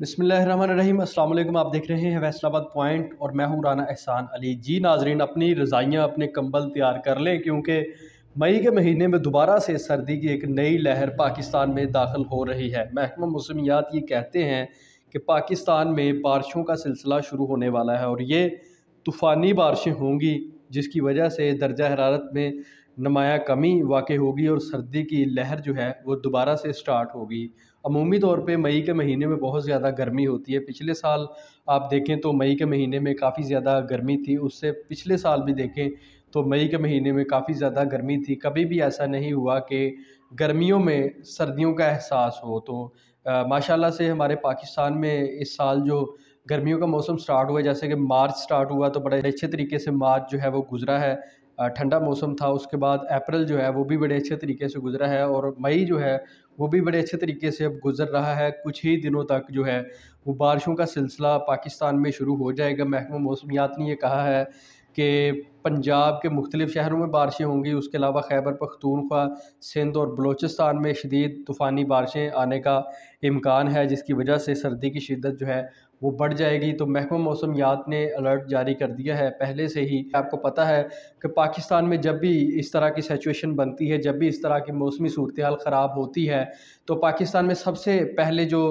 बिस्मिल्लाहिर्रहमानिर्रहीम। अस्सलाम वालेकुम। आप देख रहे हैं फैसलाबाद पॉइंट और मैं हूँ राना एहसान अली। जी नाजरीन, अपनी रज़ाइयाँ अपने कंबल तैयार कर लें क्योंकि मई के महीने में दोबारा से सर्दी की एक नई लहर पाकिस्तान में दाखिल हो रही है। महकमा मौसमियात ये कहते हैं कि पाकिस्तान में बारिशों का सिलसिला शुरू होने वाला है और ये तूफ़ानी बारिशें होंगी जिसकी वजह से दर्जा हरारत में नुमाया कमी वाक़ई होगी और सर्दी की लहर जो है वो दोबारा से स्टार्ट होगी। अमूमी तौर पे मई के महीने में बहुत ज़्यादा गर्मी होती है। पिछले साल आप देखें तो मई के महीने में काफ़ी ज़्यादा गर्मी थी, उससे पिछले साल भी देखें तो मई के महीने में काफ़ी ज़्यादा गर्मी थी। कभी भी ऐसा नहीं हुआ कि गर्मियों में सर्दियों का एहसास हो। तो माशाल्लाह से हमारे पाकिस्तान में इस साल जो गर्मियों का मौसम स्टार्ट हुआ है, जैसे कि मार्च स्टार्ट हुआ तो बड़े अच्छे तरीके से मार्च जो है वो गुज़रा है। ठंडा मौसम था। उसके बाद अप्रैल जो है वो भी बड़े अच्छे तरीके से गुज़रा है और मई जो है वो भी बड़े अच्छे तरीके से अब गुज़र रहा है। कुछ ही दिनों तक जो है वो बारिशों का सिलसिला पाकिस्तान में शुरू हो जाएगा। महकमा मौसमियात ने ये कहा है कि पंजाब के मुख्तलिफ़ शहरों में बारिशें होंगी। उसके अलावा खैबर पख्तूनख्वा, सिंध और बलूचिस्तान में शदीद तूफ़ानी बारिशें आने का इम्कान है, जिसकी वजह से सर्दी की शिद्दत जो है वो बढ़ जाएगी। तो महकमा मौसमियात ने अलर्ट जारी कर दिया है पहले से ही। आपको पता है कि पाकिस्तान में जब भी इस तरह की सिचुएशन बनती है, जब भी इस तरह की मौसमी सूरत-ए-हाल ख़राब होती है, तो पाकिस्तान में सबसे पहले जो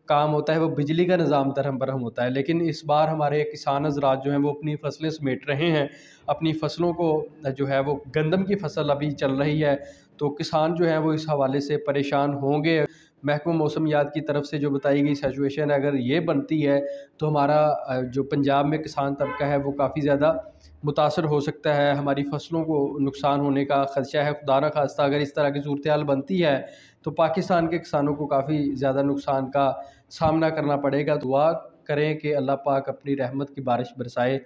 काम होता है वो बिजली का निज़ाम दरहम बरहम होता है। लेकिन इस बार हमारे किसान हज़रात जो हैं वो अपनी फसलें समेट रहे हैं। अपनी फसलों को जो है वो गंदम की फसल अभी चल रही है, तो किसान जो हैं वो इस हवाले से परेशान होंगे। महकमा मौसमियात की तरफ से जो बताई गई सिचुएशन अगर ये बनती है तो हमारा जो पंजाब में किसान तबका है वो काफ़ी ज़्यादा मुतासर हो सकता है। हमारी फसलों को नुकसान होने का ख़दशा है। खुदा न खास्ता अगर इस तरह की सूरत-ए-हाल बनती है तो पाकिस्तान के किसानों को काफ़ी ज़्यादा नुकसान का सामना करना पड़ेगा। दुआ करें कि अल्लाह पाक अपनी रहमत की बारिश बरसाए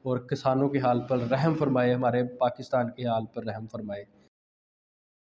और किसानों के हाल पर रहम फरमाए, हमारे पाकिस्तान के हाल पर रहम फरमाए।